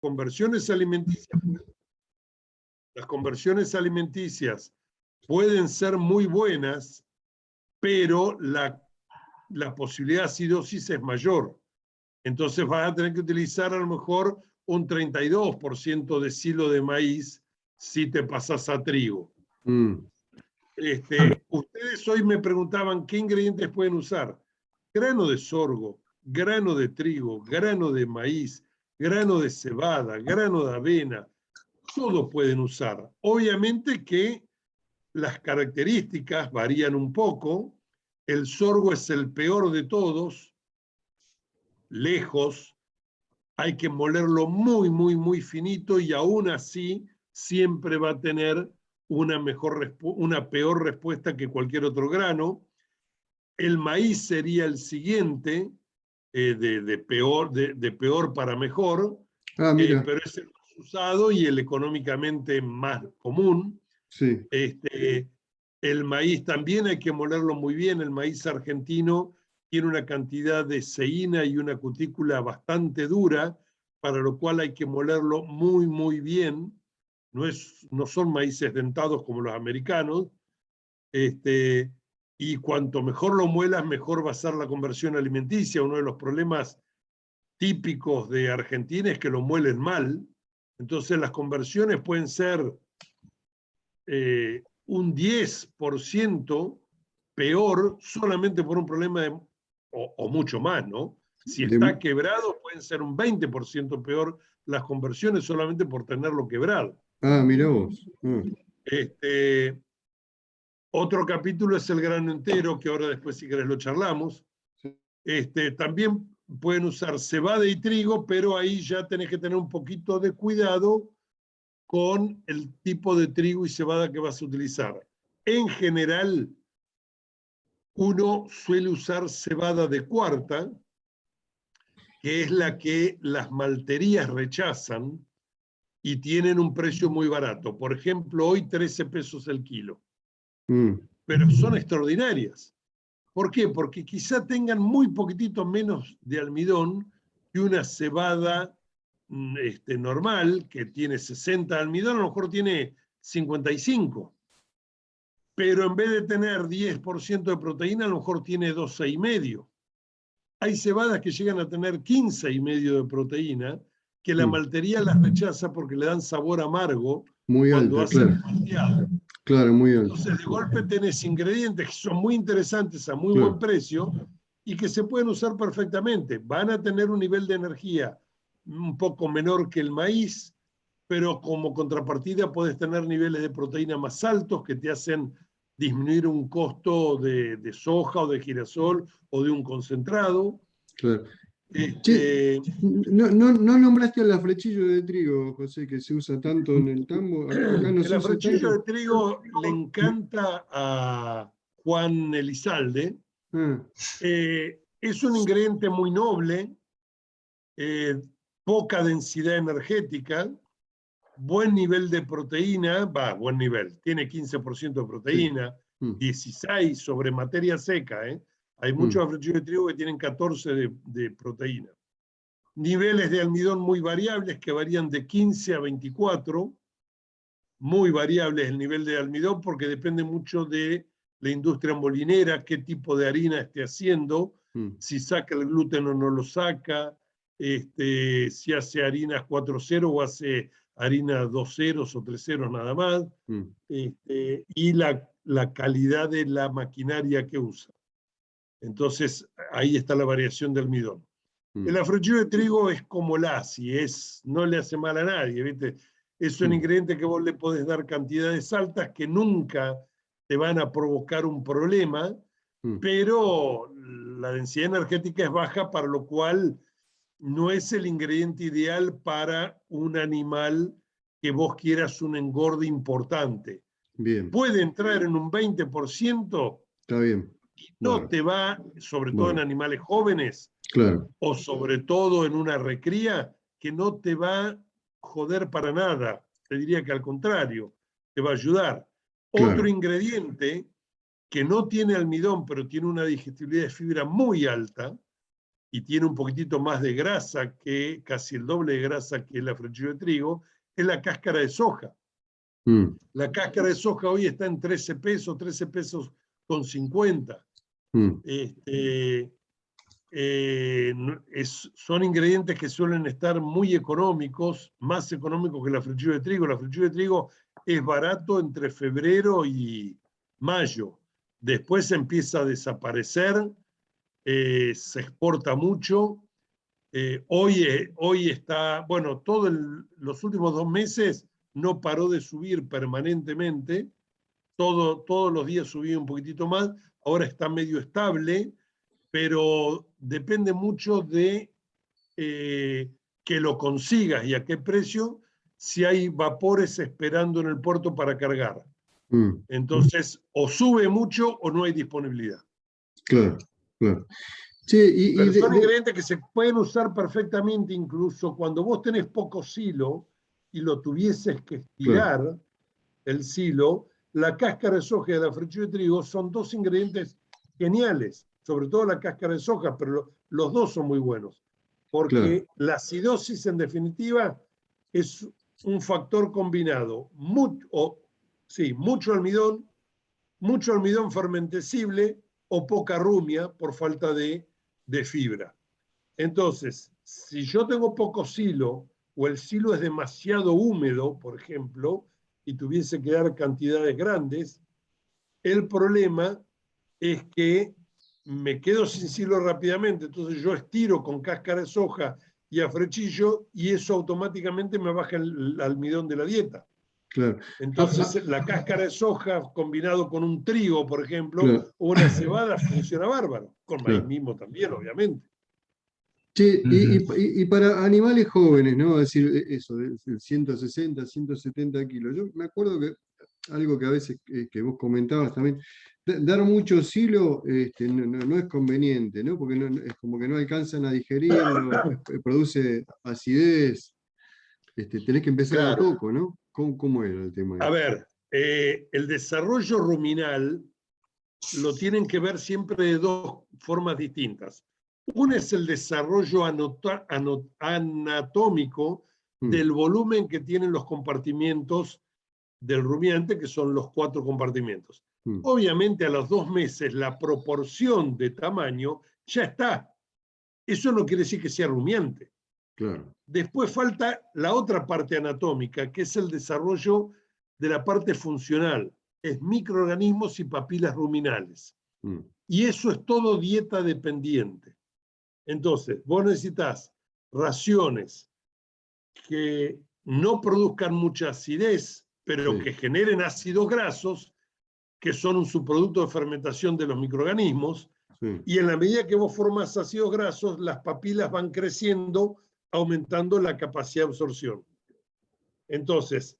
conversiones alimenticias, las conversiones alimenticias pueden ser muy buenas, pero la posibilidad de acidosis es mayor. Entonces vas a tener que utilizar a lo mejor un 32% de silo de maíz si te pasas a trigo. Ustedes hoy me preguntaban qué ingredientes pueden usar. Grano de sorgo, grano de trigo, grano de maíz, grano de cebada, grano de avena, todo pueden usar. Obviamente que las características varían un poco. El sorgo es el peor de todos, lejos. Hay que molerlo muy, muy, muy finito y aún así siempre va a tener una peor respuesta que cualquier otro grano. El maíz sería el siguiente, de peor para mejor, pero es el más usado y el económicamente más común. Sí. El maíz también hay que molerlo muy bien. El maíz argentino tiene una cantidad de ceína y una cutícula bastante dura, para lo cual hay que molerlo muy, muy bien. No son maíces dentados como los americanos. Y cuanto mejor lo muelas, mejor va a ser la conversión alimenticia. Uno de los problemas típicos de Argentina es que lo muelen mal. Entonces las conversiones pueden ser un 10% peor solamente por un problema o mucho más, ¿no? Si está quebrado, pueden ser un 20% peor las conversiones solamente por tenerlo quebrado. Mirá vos. Otro capítulo es el grano entero, que ahora después si querés lo charlamos. También pueden usar cebada y trigo, pero ahí ya tenés que tener un poquito de cuidado con el tipo de trigo y cebada que vas a utilizar. En general, uno suele usar cebada de cuarta, que es la que las malterías rechazan y tienen un precio muy barato. Por ejemplo, hoy 13 pesos el kilo. Pero son extraordinarias. ¿Por qué? Porque quizá tengan muy poquitito menos de almidón que una cebada normal, que tiene 60 de almidón, a lo mejor tiene 55. Pero en vez de tener 10% de proteína, a lo mejor tiene 12,5. Hay cebadas que llegan a tener 15,5 de proteína, que la maltería las rechaza porque le dan sabor amargo muy cuando alta, hacen malteado. Claro, muy alta. Entonces, de golpe tenés ingredientes que son muy interesantes a muy buen precio y que se pueden usar perfectamente. Van a tener un nivel de energía un poco menor que el maíz, pero como contrapartida podés tener niveles de proteína más altos que te hacen disminuir un costo de soja o de girasol o de un concentrado. Claro. No nombraste al afrechillo de trigo, José, que se usa tanto en el tambo. Acá no el se usa afrechillo tanto. de trigo le encanta a Juan Elizalde. Es un ingrediente muy noble, poca densidad energética, buen nivel de proteína, buen nivel, tiene 15% de proteína, 16 sobre materia seca, hay muchos afrechillos de trigo que tienen 14 de proteína. Niveles de almidón muy variables que varían de 15 a 24, muy variables el nivel de almidón porque depende mucho de la industria molinera, qué tipo de harina esté haciendo, si saca el gluten o no lo saca, si hace harinas 4.0 o hace harina 2.0 o 3.0 nada más, y la calidad de la maquinaria que usa. Entonces, ahí está la variación de almidón. El afrechillo de trigo es como lassi, no le hace mal a nadie, ¿viste? Es un ingrediente que vos le podés dar cantidades altas que nunca te van a provocar un problema, pero la densidad energética es baja, para lo cual no es el ingrediente ideal para un animal que vos quieras un engorde importante. Bien. Puede entrar en un 20%. Está bien. Y no te va, sobre todo en animales jóvenes, o sobre todo en una recría, que no te va a joder para nada. Te diría que al contrario, te va a ayudar. Otro ingrediente que no tiene almidón, pero tiene una digestibilidad de fibra muy alta, y tiene un poquitito más de grasa, que casi el doble de grasa que la frecilla de trigo, es la cáscara de soja. La cáscara de soja hoy está en 13 pesos con 50. Son ingredientes que suelen estar muy económicos, más económicos que la frecilla de trigo. La frecilla de trigo es barato entre febrero y mayo. Después empieza a desaparecer, se exporta mucho. Hoy está, bueno, los últimos 2 meses no paró de subir permanentemente. Todos los días subía un poquitito más. Ahora está medio estable, pero depende mucho de que lo consigas y a qué precio, si hay vapores esperando en el puerto para cargar. Entonces, o sube mucho o no hay disponibilidad. Claro, claro. Sí, pero son ingredientes que se pueden usar perfectamente, incluso cuando vos tenés poco silo y lo tuvieses que estirar, claro, el silo, la cáscara de soja y la frecilla de trigo son 2 ingredientes geniales, sobre todo la cáscara de soja, pero los 2 son muy buenos, porque claro, la acidosis en definitiva es un factor combinado, mucho almidón fermentecible o poca rumia por falta de fibra. Entonces, si yo tengo poco silo o el silo es demasiado húmedo, por ejemplo, y tuviese que dar cantidades grandes, el problema es que me quedo sin silo rápidamente, entonces yo estiro con cáscara de soja y a frechillo y eso automáticamente me baja el almidón de la dieta. Claro. Entonces la cáscara de soja combinado con un trigo, por ejemplo, claro, o una cebada funciona bárbaro, con maíz mismo también, obviamente. Sí, y para animales jóvenes, ¿no? Es decir, eso, de 160, 170 kilos. Yo me acuerdo que algo que a veces que vos comentabas también, dar mucho silo no es conveniente, ¿no? Porque es como que no alcanzan a digerirlo, produce acidez, tenés que empezar claro, a poco, ¿no? ¿Cómo era el tema? A ver, el desarrollo ruminal lo tienen que ver siempre de 2 formas distintas. Una es el desarrollo anatómico del volumen que tienen los compartimientos del rumiante, que son los 4 compartimentos. Obviamente a los 2 meses la proporción de tamaño ya está. Eso no quiere decir que sea rumiante. Claro. Después falta la otra parte anatómica, que es el desarrollo de la parte funcional. Es microorganismos y papilas ruminales. Y eso es todo dieta dependiente. Entonces, vos necesitas raciones que no produzcan mucha acidez, pero que generen ácidos grasos, que son un subproducto de fermentación de los microorganismos, y en la medida que vos formas ácidos grasos, las papilas van creciendo, aumentando la capacidad de absorción. Entonces,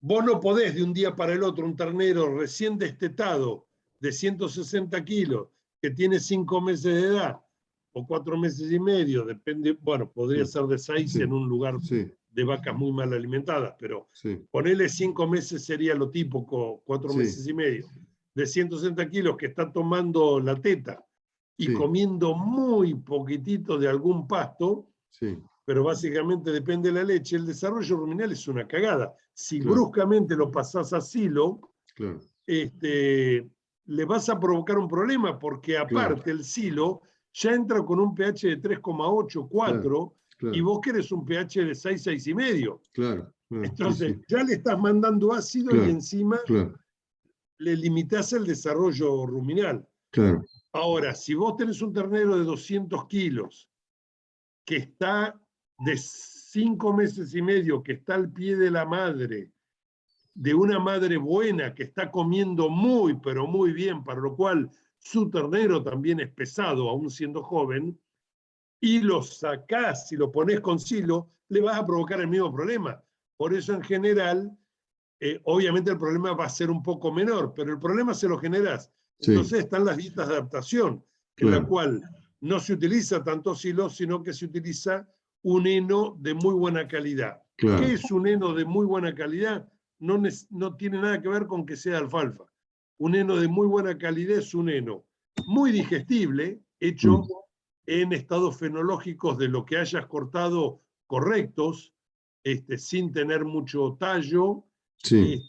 vos no podés de un día para el otro un ternero recién destetado de 160 kilos, que tiene 5 meses de edad, o 4 meses y medio, depende, bueno, podría ser de 6 en un lugar de vacas muy mal alimentadas, pero ponerle 5 meses sería lo típico, 4 meses y medio, de 160 kilos que está tomando la teta y comiendo muy poquitito de algún pasto, pero básicamente depende de la leche, el desarrollo ruminal es una cagada. Si bruscamente lo pasás a silo, le vas a provocar un problema, porque aparte el silo ya entra con un pH de 3,8, 4, y vos querés un pH de 6, 6,5. Entonces ya le estás mandando ácido y encima le limitás el desarrollo ruminal. Ahora, si vos tenés un ternero de 200 kilos que está de 5 meses y medio, que está al pie de la madre, de una madre buena que está comiendo muy, pero muy bien, para lo cual su ternero también es pesado, aún siendo joven, y lo sacás y lo ponés con silo, le vas a provocar el mismo problema. Por eso, en general, obviamente el problema va a ser un poco menor, pero el problema se lo generás. Entonces están las dietas de adaptación, en la cual no se utiliza tanto silo, sino que se utiliza un heno de muy buena calidad. ¿Qué es un heno de muy buena calidad? No tiene nada que ver con que sea alfalfa. Un heno de muy buena calidad es un heno muy digestible, hecho en estados fenológicos de lo que hayas cortado correctos, sin tener mucho tallo, Sí,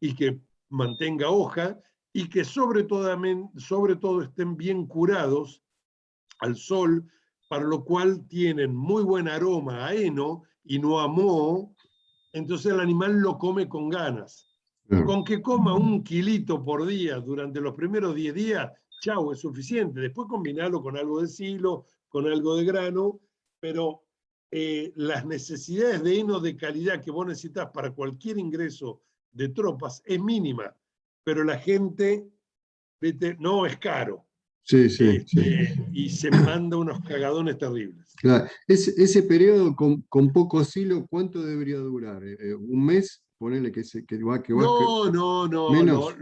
y que mantenga hoja, y que sobre todo estén bien curados al sol, para lo cual tienen muy buen aroma a heno y no a moho, entonces el animal lo come con ganas. claro. Con que coma 1 kilito por día durante los primeros 10 días, chau, es suficiente. Después combinarlo con algo de silo, con algo de grano, pero las necesidades de heno de calidad que vos necesitas para cualquier ingreso de tropas es mínima, pero la gente, ¿viste? No, es caro. Sí, sí, sí. Y se manda unos cagadones terribles. Claro. Ese periodo con poco silo, ¿cuánto debería durar? ¿Un mes? Ponele No, no, no. Menos.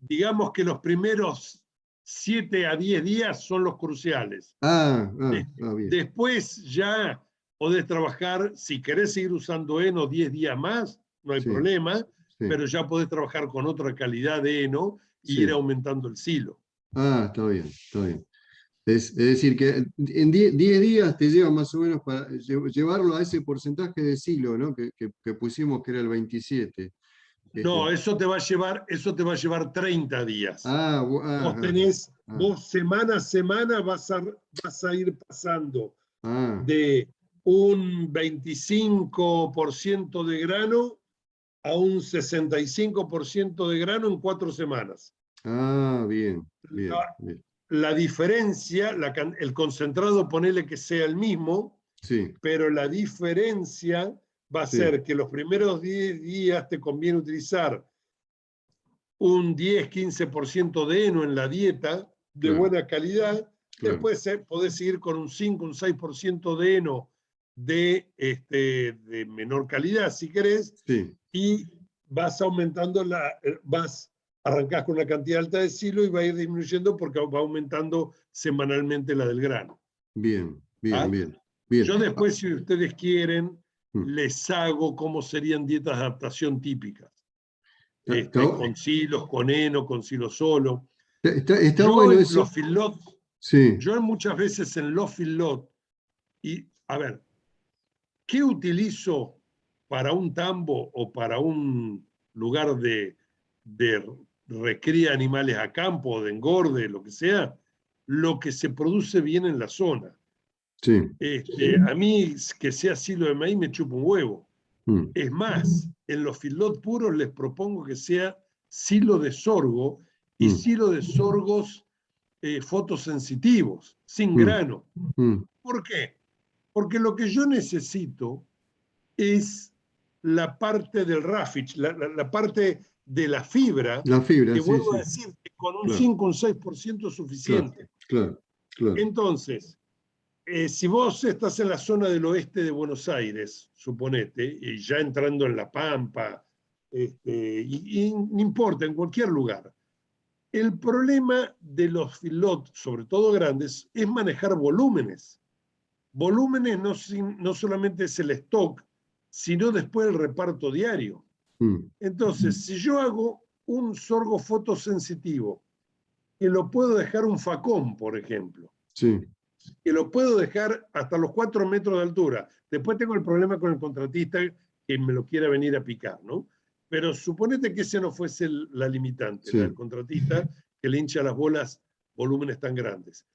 Digamos que los primeros 7 a 10 días son los cruciales. Bien. Después ya podés trabajar, si querés seguir usando heno 10 días más, no hay Sí, problema, sí, pero ya podés trabajar con otra calidad de heno y ir sí. aumentando el silo. Está bien, está bien. Es decir, que en 10 días te lleva más o menos para llevarlo a ese porcentaje de silo, ¿no? Que pusimos que era el 27. No, Este, eso te va a llevar 30 días. ah, bu- Vos ah, tenés, ah, vos semana a semana vas a ir pasando ah, de un 25% de grano a un 65% de grano en 4 semanas. bien, La, bien, bien. la diferencia, el concentrado, ponele que sea el mismo, Sí, pero la diferencia va a sí, ser que los primeros 10 días te conviene utilizar un 10-15% de heno en la dieta de claro, buena calidad. claro. Después podés seguir con un 5, un 6% de heno de menor calidad, si querés, Sí, y vas aumentando arrancás con una cantidad alta de silo y va a ir disminuyendo porque va aumentando semanalmente la del grano. bien, bien, ¿Ah? bien, bien. Yo después, si ustedes quieren, Mm. les hago cómo serían dietas de adaptación típicas. Está, está- Con silos, con heno, con silo solo. está Yo bueno en eso. los feedlot, Sí, yo muchas veces en los feedlot, y a ver, ¿qué utilizo para un tambo o para un lugar de recría animales a campo, de engorde, lo que sea? Lo que se produce bien en la zona. sí. A mí, que sea silo de maíz, me chupa un huevo. Mm, Es más, en los feedlot puros les propongo que sea silo de sorgo y mm, silo de sorgos fotosensitivos, sin mm, grano. mm. ¿Por qué? Porque lo que yo necesito es la parte del rafich, la parte de la fibra, La fibra, que sí, vuelvo a sí. decir que con un Claro, 5 o un 6% es claro, suficiente. claro, claro. Entonces, si vos estás en la zona del oeste de Buenos Aires, suponete, y ya entrando en La Pampa, y no importa, en cualquier lugar, el problema de los feedlots, sobre todo grandes, es manejar volúmenes. Volúmenes no solamente es el stock, sino después el reparto diario. Mm, Entonces, si yo hago un sorgo fotosensitivo, que lo puedo dejar un facón, por ejemplo, sí, que lo puedo dejar hasta los 4 metros de altura. Después tengo el problema con el contratista que me lo quiera venir a picar, ¿no? Pero suponete que ese no fuese la limitante, la del sí, contratista que le hincha las bolas volúmenes tan grandes.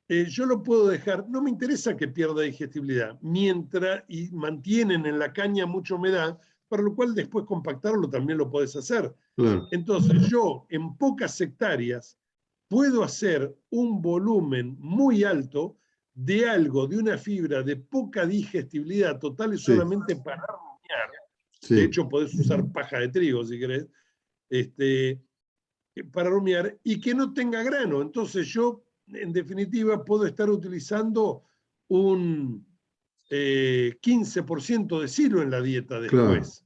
Yo lo puedo dejar, no me interesa que pierda digestibilidad, mientras y mantienen en la caña mucha humedad, para lo cual después compactarlo también lo puedes hacer. claro. Entonces yo en pocas hectáreas puedo hacer un volumen muy alto de algo, de una fibra de poca digestibilidad total y Sí, solamente para rumiar. De sí, hecho, podés usar paja de trigo si querés, para rumiar y que no tenga grano. Entonces yo, en definitiva, puedo estar utilizando un 15% de silo en la dieta claro, después.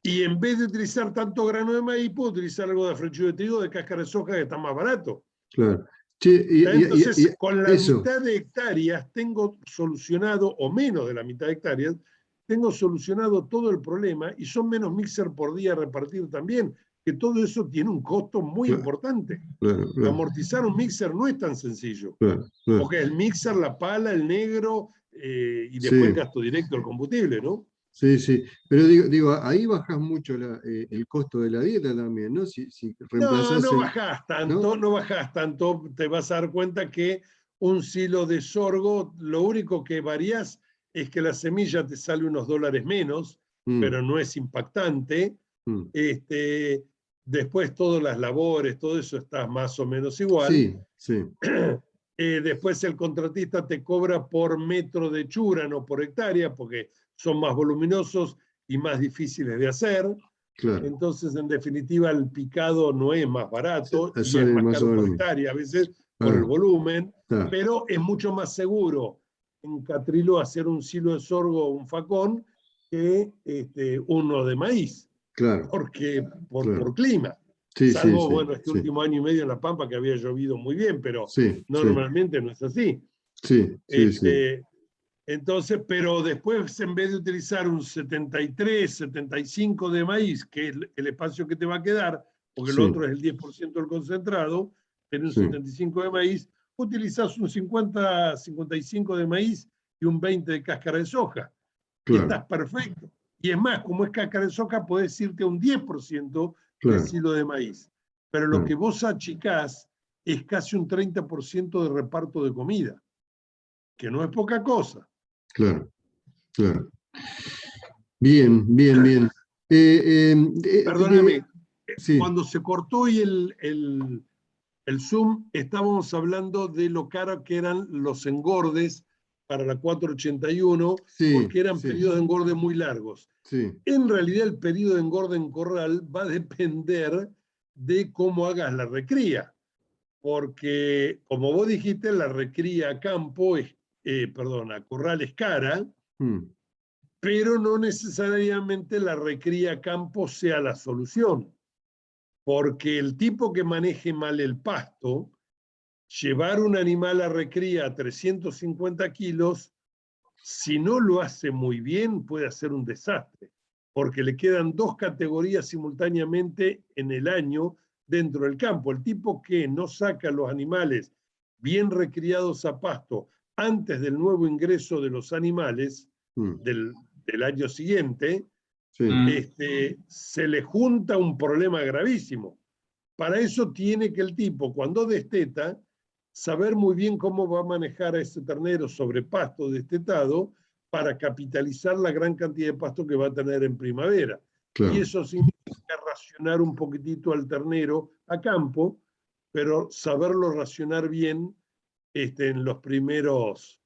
Y en vez de utilizar tanto grano de maíz, puedo utilizar algo de afrecho de trigo, de cáscara de soja, que está más barato. claro. Che, Entonces, con la eso, mitad de hectáreas tengo solucionado, o menos de la mitad de hectáreas, tengo solucionado todo el problema y son menos mixer por día a repartir también. que todo eso tiene un costo muy importante. Amortizar un mixer no es tan sencillo, porque el mixer, la pala, el negro, y después el gasto directo del combustible, ¿no? Sí, sí, pero digo, ahí bajas mucho el costo de la dieta también, ¿no? Si reemplazás no bajás tanto, ¿no? Bajás tanto, te vas a dar cuenta que un silo de sorgo, lo único que varías es que la semilla te sale unos $1 menos, pero no es impactante. Después todas las labores, todo eso está más o menos igual. Sí, sí. Después el contratista te cobra por metro de chura, no por hectárea, porque son más voluminosos y más difíciles de hacer. Claro. Entonces, en definitiva, el picado no es más barato y es más caro por hectárea a veces por el volumen, pero es mucho más seguro en Catrilo hacer un silo de sorgo o un facón que uno de maíz. Claro. Porque por clima. Sí, salvo, bueno, este último año y medio en La Pampa que había llovido muy bien, pero normalmente no es así. Entonces, pero después, en vez de utilizar un 73, 75 de maíz, que es el espacio que te va a quedar, porque el otro es el 10% del concentrado, en un 75 de maíz, utilizas un 50, 55 de maíz y un 20 de cáscara de soja. Y estás perfecto. Y es más, como es cáscara de soja, podés irte a un 10% de silo de maíz. Pero lo que vos achicás es casi un 30% de reparto de comida, que no es poca cosa. Claro, claro. Bien, bien, bien. Perdóname, cuando se cortó y el Zoom, estábamos hablando de lo caro que eran los engordes para la 481, porque eran periodos de engorde muy largos. En realidad, el periodo de engorde en corral va a depender de cómo hagas la recría, porque, como vos dijiste, la recría a campo, a corral es cara, pero no necesariamente la recría a campo sea la solución, porque el tipo que maneje mal el pasto, llevar un animal a recría a 350 kilos, si no lo hace muy bien, puede hacer un desastre, porque le quedan 2 categorías simultáneamente en el año dentro del campo. El tipo que no saca los animales bien recriados a pasto antes del nuevo ingreso de los animales del año siguiente, se le junta un problema gravísimo. Para eso tiene que el tipo, cuando desteta, saber muy bien cómo va a manejar a ese ternero sobre pasto destetado para capitalizar la gran cantidad de pasto que va a tener en primavera. Claro. Y eso significa racionar un poquitito al ternero a campo, pero saberlo racionar bien en los primeros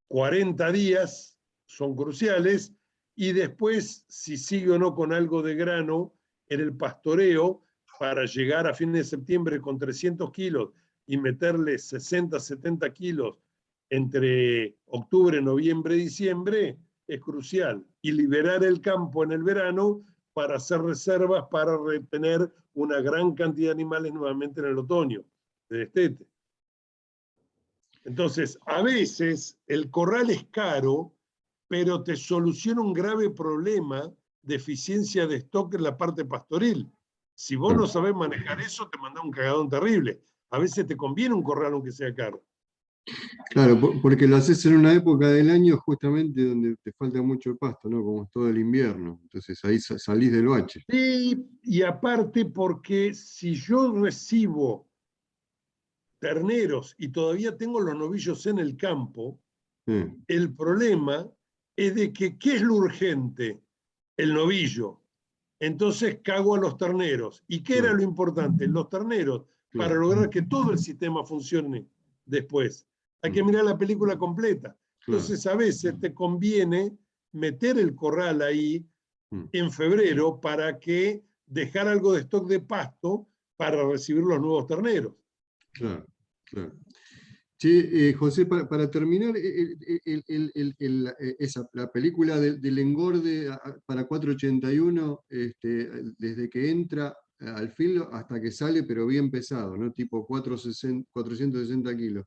40 días son cruciales, y después, si sigue o no con algo de grano en el pastoreo, para llegar a fines de septiembre con 300 kilos y meterle 60, 70 kilos entre octubre, noviembre, diciembre, es crucial. Y liberar el campo en el verano para hacer reservas para retener una gran cantidad de animales nuevamente en el otoño, de destete. Entonces, a veces el corral es caro, pero te soluciona un grave problema de eficiencia de stock en la parte pastoril. Si vos no sabés manejar eso, te mandás un cagadón terrible. A veces te conviene un corral aunque sea caro. Claro, porque lo haces en una época del año justamente donde te falta mucho pasto, ¿no? Como es todo el invierno. Entonces ahí salís del bache. Sí, y aparte porque si yo recibo terneros y todavía tengo los novillos en el campo, el problema es de que, ¿qué es lo urgente? El novillo. Entonces cago a los terneros. ¿Y qué era lo importante? Los terneros, para lograr que todo el sistema funcione después. Hay que mirar la película completa. Entonces a veces te conviene meter el corral ahí en febrero para que dejar algo de stock de pasto para recibir los nuevos terneros. Claro, claro. Sí, José, para terminar, la película del engorde para 481, desde que entra al filo hasta que sale, pero bien pesado, ¿no? Tipo 460 kilos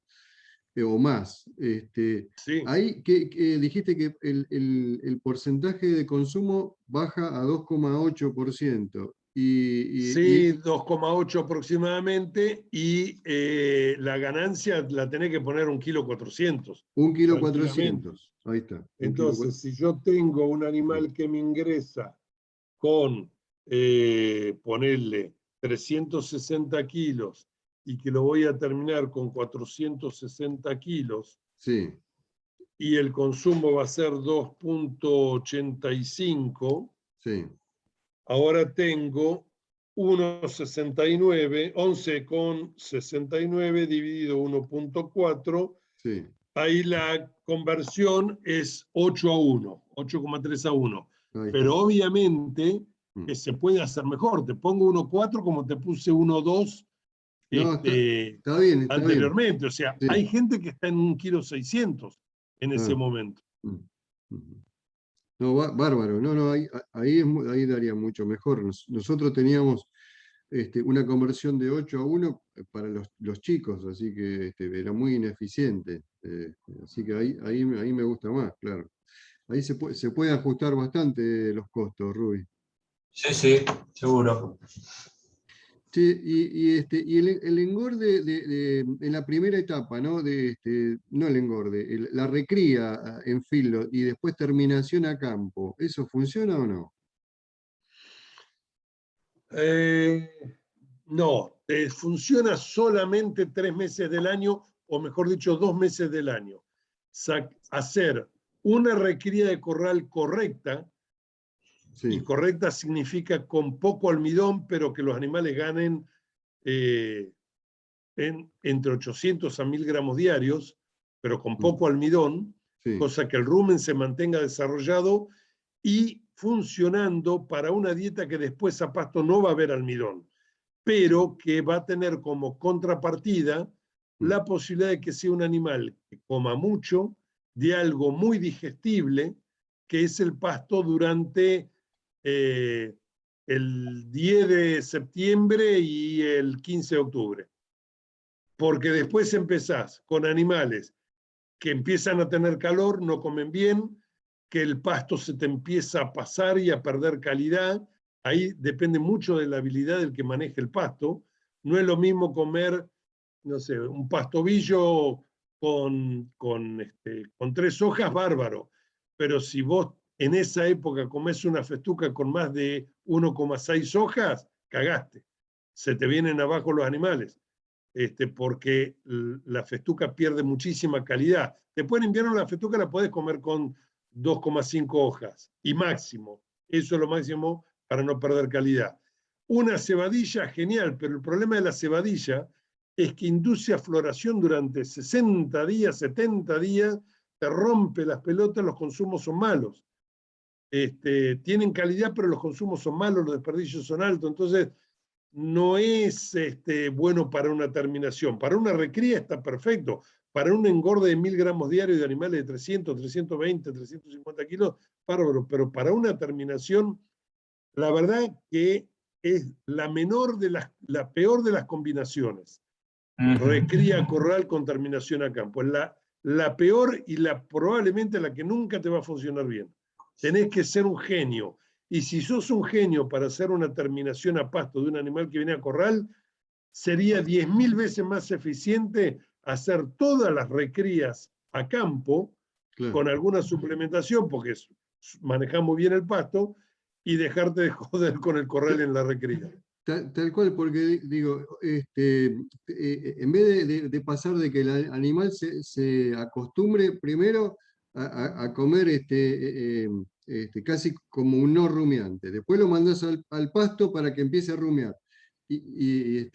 o más. Sí. Ahí dijiste que el porcentaje de consumo baja a 2,8%. Sí, 2,8 aproximadamente, y la ganancia la tenés que poner 1,4 kg. 1,4 kg, ahí está. Entonces, si yo tengo un animal que me ingresa con, ponerle 360 kilos y que lo voy a terminar con 460 kilos, sí. y el consumo va a ser 2,85, Sí. ahora tengo 1,69, 11,69 dividido 1,4, Sí. ahí la conversión es 8-1, 8,3-1. Ahí está. Pero obviamente que se puede hacer mejor. Te pongo 1,4 como te puse 1,2 No, está bien, está bien. anteriormente. O sea, Sí. hay gente que está en 1,6 kg en ese momento. No, bárbaro. No, no, ahí daría mucho mejor. Nosotros teníamos una conversión de 8-1 para los chicos, así que era muy ineficiente. Así que ahí me gusta más, claro. Ahí se puede ajustar bastante los costos, Rubi. Sí, sí, seguro. Sí, y el engorde en la primera etapa, ¿no? No el engorde, la recría en filo y después terminación a campo, ¿eso funciona o no? No, funciona solamente 3 meses del año, o mejor dicho, 2 meses del año. Hacer una recría de corral correcta, Sí. y correcta significa con poco almidón, pero que los animales ganen entre 800 a 1000 gramos diarios, pero con poco almidón, Sí. cosa que el rumen se mantenga desarrollado y funcionando para una dieta que después a pasto no va a haber almidón, pero que va a tener como contrapartida la posibilidad de que sea un animal que coma mucho, de algo muy digestible, que es el pasto durante el 10 de septiembre y el 15 de octubre. Porque después empezás con animales que empiezan a tener calor, no comen bien, que el pasto se te empieza a pasar y a perder calidad. Ahí depende mucho de la habilidad del que maneje el pasto. No es lo mismo comer, no sé, un pastobillo con 3 hojas, bárbaro. Pero si vos en esa época comés una festuca con más de 1,6 hojas, cagaste. Se te vienen abajo los animales. Porque la festuca pierde muchísima calidad. Después en invierno la festuca la puedes comer con 2,5 hojas y máximo. Eso es lo máximo para no perder calidad. Una cebadilla, genial, pero el problema de la cebadilla es que induce a floración durante 60 días, 70 días, te rompe las pelotas, los consumos son malos. Tienen calidad, pero los consumos son malos, los desperdicios son altos. Entonces, no es bueno para una terminación. Para una recría está perfecto. Para un engorde de 1000 gramos diarios de animales de 300, 320, 350 kilos, bárbaro. Pero para una terminación, la verdad que es la peor de las combinaciones. Recría corral con terminación a campo. Es la peor y probablemente la que nunca te va a funcionar bien. Tenés que ser un genio. Y si sos un genio para hacer una terminación a pasto de un animal que viene a corral, sería 10.000 veces más eficiente hacer todas las recrías a campo, claro, con alguna suplementación, porque manejamos bien el pasto, y dejarte de joder con el corral en la recría. Tal cual, porque digo, en vez de pasar de que el animal se acostumbre primero a comer casi como un no rumiante, después lo mandás al pasto para que empiece a rumiar. Y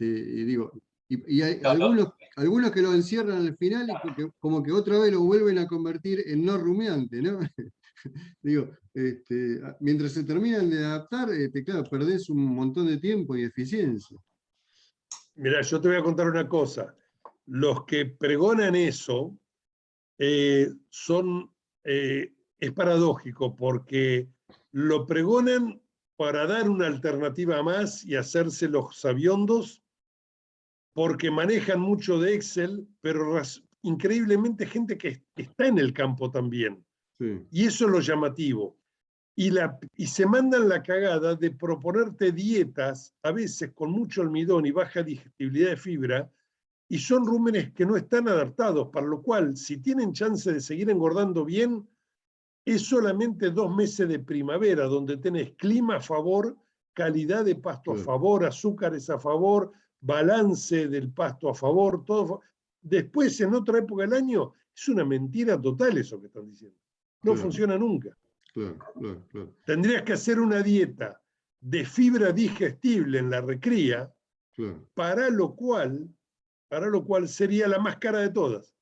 hay algunos que lo encierran al final y como que otra vez lo vuelven a convertir en no rumiante, ¿no? Digo, mientras se terminan de adaptar, claro, perdés un montón de tiempo y eficiencia. Mira, yo te voy a contar una cosa. Los que pregonan eso es paradójico, porque lo pregonan para dar una alternativa más y hacerse los sabiondos, porque manejan mucho de Excel, pero increíblemente gente que está en el campo también. Sí. Y eso es lo llamativo. y se mandan la cagada de proponerte dietas, a veces con mucho almidón y baja digestibilidad de fibra, y son rúmenes que no están adaptados, para lo cual, si tienen chance de seguir engordando bien, es solamente 2 meses de primavera, donde tenés clima a favor, calidad de pasto a favor, azúcares a favor, balance del pasto a favor, todo. Después, en otra época del año, es una mentira total eso que están diciendo. No funciona nunca. Claro. Tendrías que hacer una dieta de fibra digestible en la recría, para lo cual sería la más cara de todas.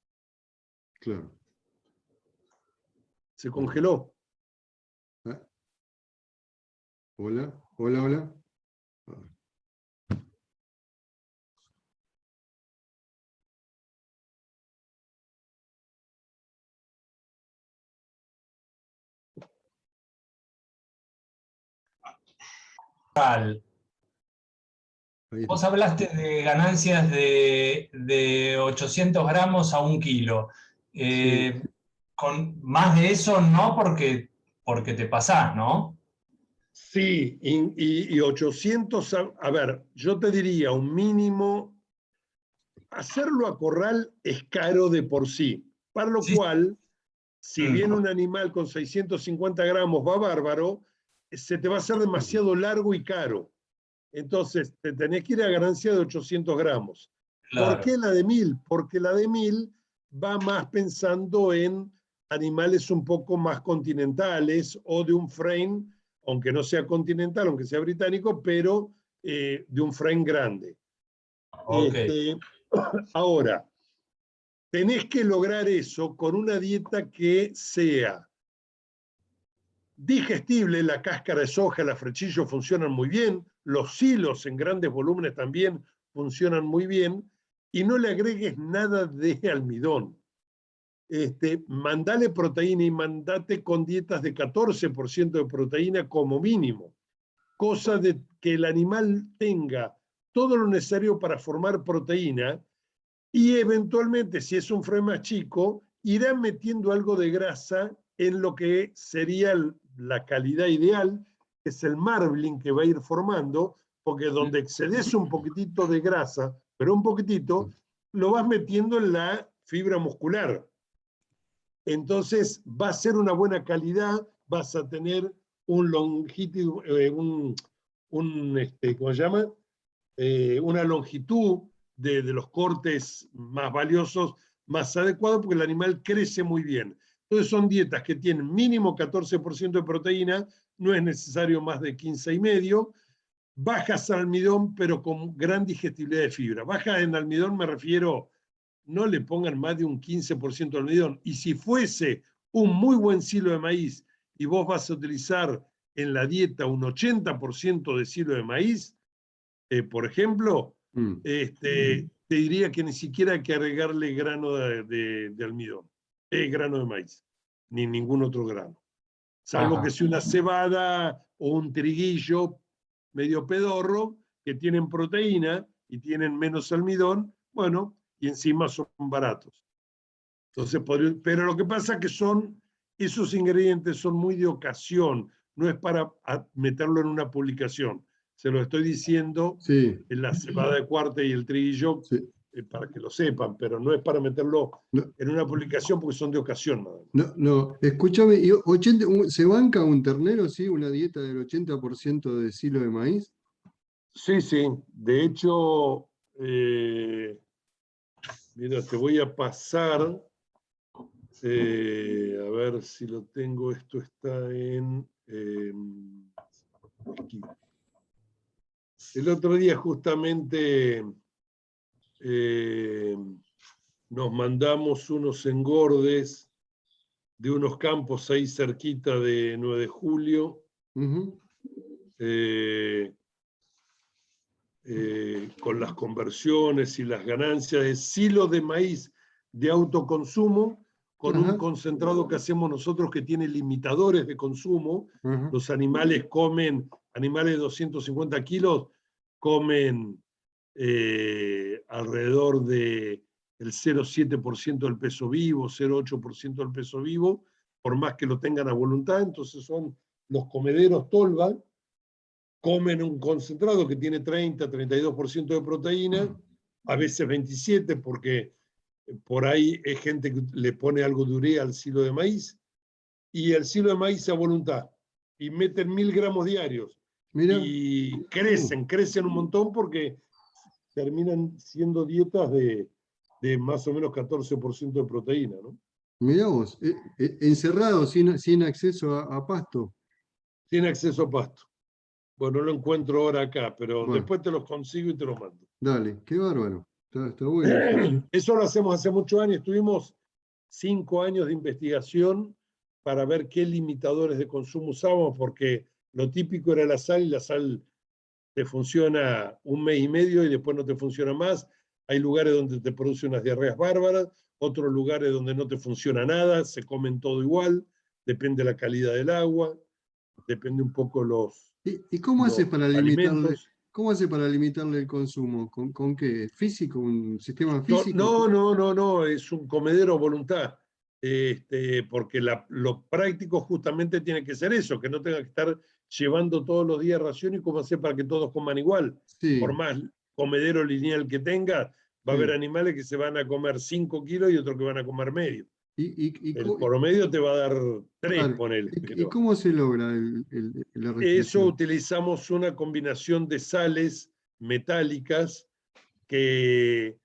Claro. Se congeló. Hola. Vos hablaste de ganancias de 800 gramos a 1 kilo. Sí. Con más de eso no, porque te pasás, ¿no? Sí, y 800, a ver, yo te diría un mínimo, hacerlo a corral es caro de por sí, para lo cual, si bien un animal con 650 gramos va bárbaro, se te va a hacer demasiado largo y caro. Entonces, te tenés que ir a ganancia de 800 gramos. Claro. ¿Por qué la de 1000? Porque la de 1000 va más pensando en animales un poco más continentales o de un frame, aunque no sea continental, aunque sea británico, pero de un frame grande. Okay. Ahora, tenés que lograr eso con una dieta que sea digestible, la cáscara de soja, el afrechillo funcionan muy bien, los hilos en grandes volúmenes también funcionan muy bien, y no le agregues nada de almidón. Mandale proteína y mandate con dietas de 14% de proteína como mínimo, cosa de que el animal tenga todo lo necesario para formar proteína, y eventualmente, si es un frame más chico, irá metiendo algo de grasa en lo que sería la calidad ideal, que es el marbling que va a ir formando, porque donde excedes un poquitito de grasa, pero un poquitito, lo vas metiendo en la fibra muscular. Entonces va a ser una buena calidad, vas a tener un longitud, ¿cómo se llama? Una longitud de los cortes más valiosos, más adecuados, porque el animal crece muy bien. Entonces son dietas que tienen mínimo 14% de proteína, no es necesario más de 15,5, bajas en almidón, pero con gran digestibilidad de fibra. Bajas en almidón me refiero, no le pongan más de un 15% de almidón. Y si fuese un muy buen silo de maíz y vos vas a utilizar en la dieta un 80% de silo de maíz, por ejemplo, te diría que ni siquiera hay que agregarle grano de almidón, grano de maíz, ni ningún otro grano. Salvo que sea una cebada o un triguillo medio pedorro, que tienen proteína y tienen menos almidón, bueno, y encima son baratos. Entonces, pero lo que pasa es que esos ingredientes son muy de ocasión, no es para meterlo en una publicación. Se lo estoy diciendo en la cebada de cuarta y el triguillo, para que lo sepan, pero no es para meterlo en una publicación porque son de ocasión. No, escúchame, ¿se banca un ternero, sí, una dieta del 80% de silo de maíz? Sí. De hecho, mira, te voy a pasar, a ver si lo tengo, esto está en... aquí. El otro día justamente nos mandamos unos engordes de unos campos ahí cerquita de 9 de julio, con las conversiones y las ganancias de silo de maíz de autoconsumo, con un concentrado que hacemos nosotros que tiene limitadores de consumo. Los animales animales de 250 kilos, comen alrededor del 0,7% del peso vivo, 0,8% del peso vivo, por más que lo tengan a voluntad. Entonces son los comederos Tolva comen un concentrado que tiene 30-32% de proteína, a veces 27, porque por ahí es gente que le pone algo de urea al silo de maíz, y el silo de maíz a voluntad, y meten 1000 gramos diarios. Mirá. Y crecen un montón porque terminan siendo dietas de más o menos 14% de proteína, ¿no? Mirá vos, encerrado, sin acceso a pasto. Tiene acceso a pasto. Bueno, no lo encuentro ahora acá, pero Bueno, después te los consigo y te los mando. dale, qué bárbaro. Está bueno. Eso lo hacemos hace muchos años. Tuvimos 5 años de investigación para ver qué limitadores de consumo usábamos, porque lo típico era la sal, y la sal te funciona un mes y medio y después no te funciona más. Hay lugares donde te produce unas diarreas bárbaras, otros lugares donde no te funciona nada, se comen todo igual, depende de la calidad del agua, depende un poco los ¿Y cómo hace para limitarle? alimentos. ¿Cómo hace para limitarle el consumo? ¿Con qué? ¿Físico? ¿Un sistema físico? No, es un comedero a voluntad. Porque lo práctico justamente tiene que ser eso, que no tenga que estar llevando todos los días ración y cómo hacer para que todos coman igual. Sí, Por más comedero lineal que tenga, va a haber sí. animales que se van a comer 5 kilos y otros que van a comer medio. El ¿Cómo, promedio te va a dar 3, claro, ponele. y cómo se logra la Eso restricción? utilizamos una combinación de sales metálicas que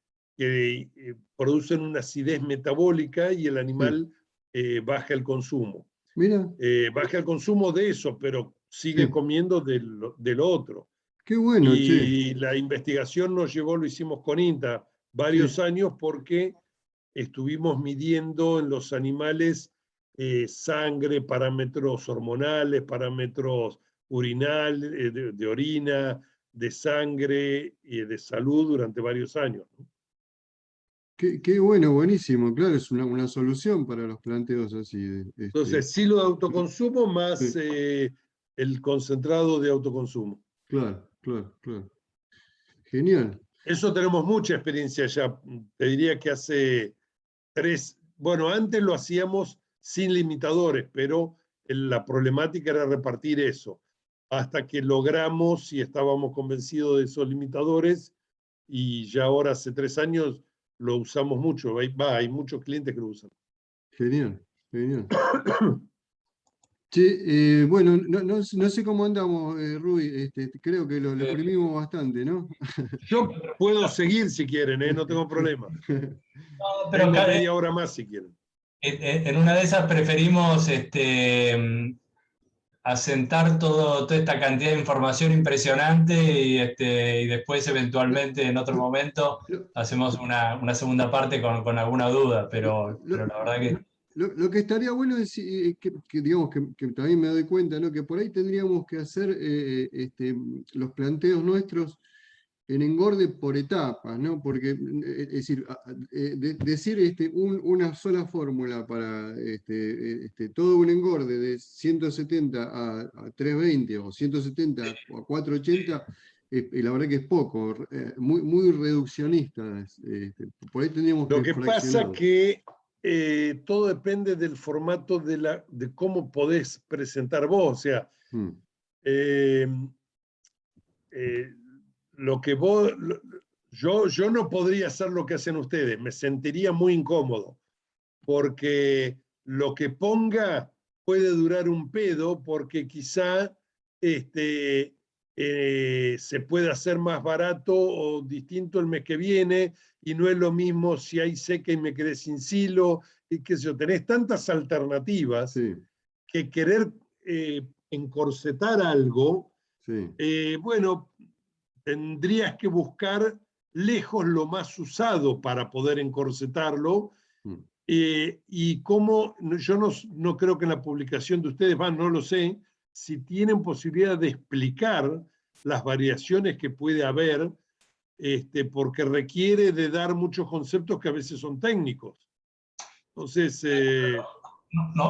producen una acidez metabólica y el Sí. animal baja el consumo. Mira, Baja el consumo de eso, pero sigue sí. comiendo de lo otro. Qué bueno, che. Y la investigación nos llevó, lo hicimos con INTA, varios Sí. años porque estuvimos midiendo en los animales sangre, parámetros hormonales, parámetros urinales, de orina, de sangre y de salud durante varios años. Qué bueno, buenísimo. Claro, es una solución para los planteos así. Entonces, silo de autoconsumo más Sí, el concentrado de autoconsumo. claro, claro, claro. Genial. Eso tenemos mucha experiencia ya. Te diría que hace 3, bueno, antes lo hacíamos sin limitadores, pero la problemática era repartir eso. Hasta que logramos y estábamos convencidos de esos limitadores, y ya ahora hace 3 años lo usamos mucho. Hay muchos clientes que lo usan. Genial, genial. Che, bueno, no sé cómo andamos, Rui. Creo que lo exprimimos bastante, ¿no? Yo puedo seguir si quieren, no tengo problema. No, pero Tengo media hora más si quieren. en una de esas preferimos asentar toda esta cantidad de información impresionante y después eventualmente en otro momento hacemos una segunda parte con alguna duda, pero la verdad que... Lo que estaría bueno es digamos, que también me doy cuenta, ¿no? Que por ahí tendríamos que hacer los planteos nuestros en engorde por etapas, ¿no? Porque, es decir, decir una sola fórmula para todo un engorde de 170 a 320 o 170 a 480, la verdad que es poco, muy, muy reduccionista. Por ahí tendríamos Lo que que pasa fraccionar. que todo depende del formato de cómo podés presentar vos. O sea, eh, lo que vos... Yo no podría hacer lo que hacen ustedes, me sentiría muy incómodo, porque lo que ponga puede durar un pedo, porque quizá se puede hacer más barato o distinto el mes que viene, y no es lo mismo si hay seca y me quedé sin silo, y qué sé yo. Tenés tantas alternativas, Sí, que querer encorsetar algo, sí. bueno, tendrías que buscar lejos lo más usado para poder encorsetarlo. Y cómo, yo no creo que en la publicación de ustedes, no lo sé, si tienen posibilidad de explicar las variaciones que puede haber, porque requiere de dar muchos conceptos que a veces son técnicos. Entonces...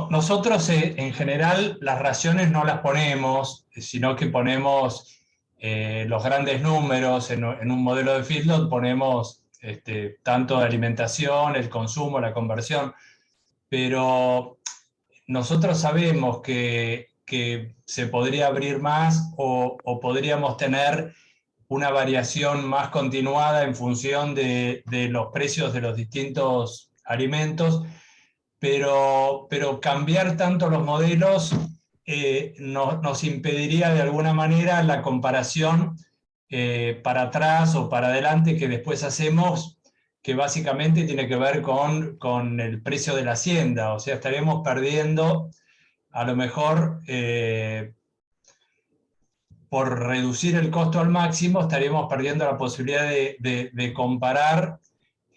nosotros en general las raciones no las ponemos, sino que ponemos los grandes números en un modelo de feedlot, ponemos tanto la alimentación, el consumo, la conversión, pero nosotros sabemos que que se podría abrir más o podríamos tener una variación más continuada en función de los precios de los distintos alimentos, pero cambiar tanto los modelos nos impediría de alguna manera la comparación para atrás o para adelante que después hacemos, que básicamente tiene que ver con el precio de la hacienda. O sea, estaremos perdiendo a lo mejor por reducir el costo al máximo, estaríamos perdiendo la posibilidad de comparar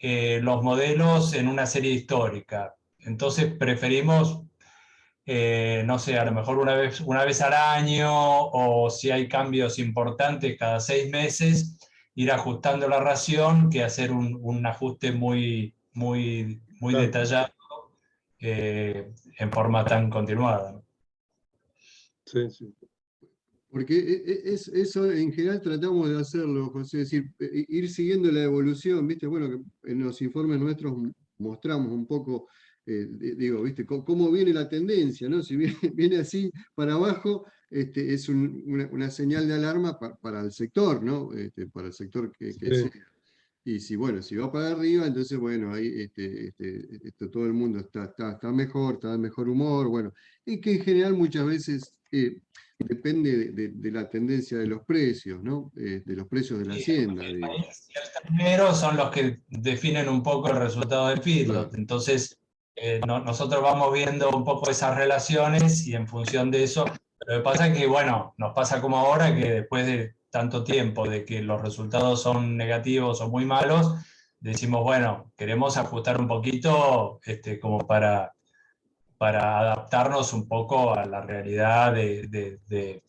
los modelos en una serie histórica. Entonces preferimos, no sé, a lo mejor una vez al año, o si hay cambios importantes cada 6 meses, ir ajustando la ración, que hacer un ajuste muy claro, detallado en forma tan continuada. Sí, sí. Porque eso en general tratamos de hacerlo, José, es decir, ir siguiendo la evolución, ¿viste? Bueno, que en los informes nuestros mostramos un poco, digo, ¿viste? Cómo viene la tendencia, ¿no? Si viene así para abajo, es una señal de alarma para el sector, ¿no? Para el sector que sea. Y si, bueno, si va para arriba, entonces, bueno, ahí todo el mundo está mejor, está de mejor humor, bueno, y que en general muchas veces depende de la tendencia de los precios, ¿no? De los precios de la hacienda. Y el ternero son los que definen un poco el resultado del feedlot. Claro. Entonces, nosotros vamos viendo un poco esas relaciones y en función de eso, lo que pasa es que, bueno, nos pasa como ahora que después de tanto tiempo de que los resultados son negativos o muy malos, decimos, bueno, queremos ajustar un poquito como para adaptarnos un poco a la realidad de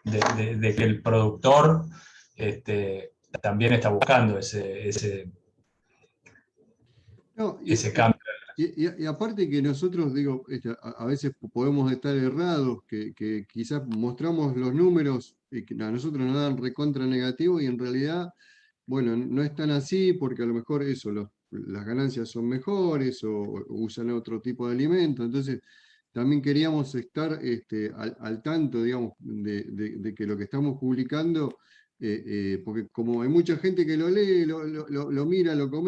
que el productor también está buscando ese cambio. Y aparte que nosotros, digo, a veces podemos estar errados, que quizás mostramos los números que a nosotros nos dan recontra negativo y en realidad, bueno, no es tan así porque a lo mejor eso, las ganancias son mejores o usan otro tipo de alimento. Entonces, también queríamos estar al tanto, digamos, de que lo que estamos publicando, porque como hay mucha gente que lo lee, lo mira, lo comenta,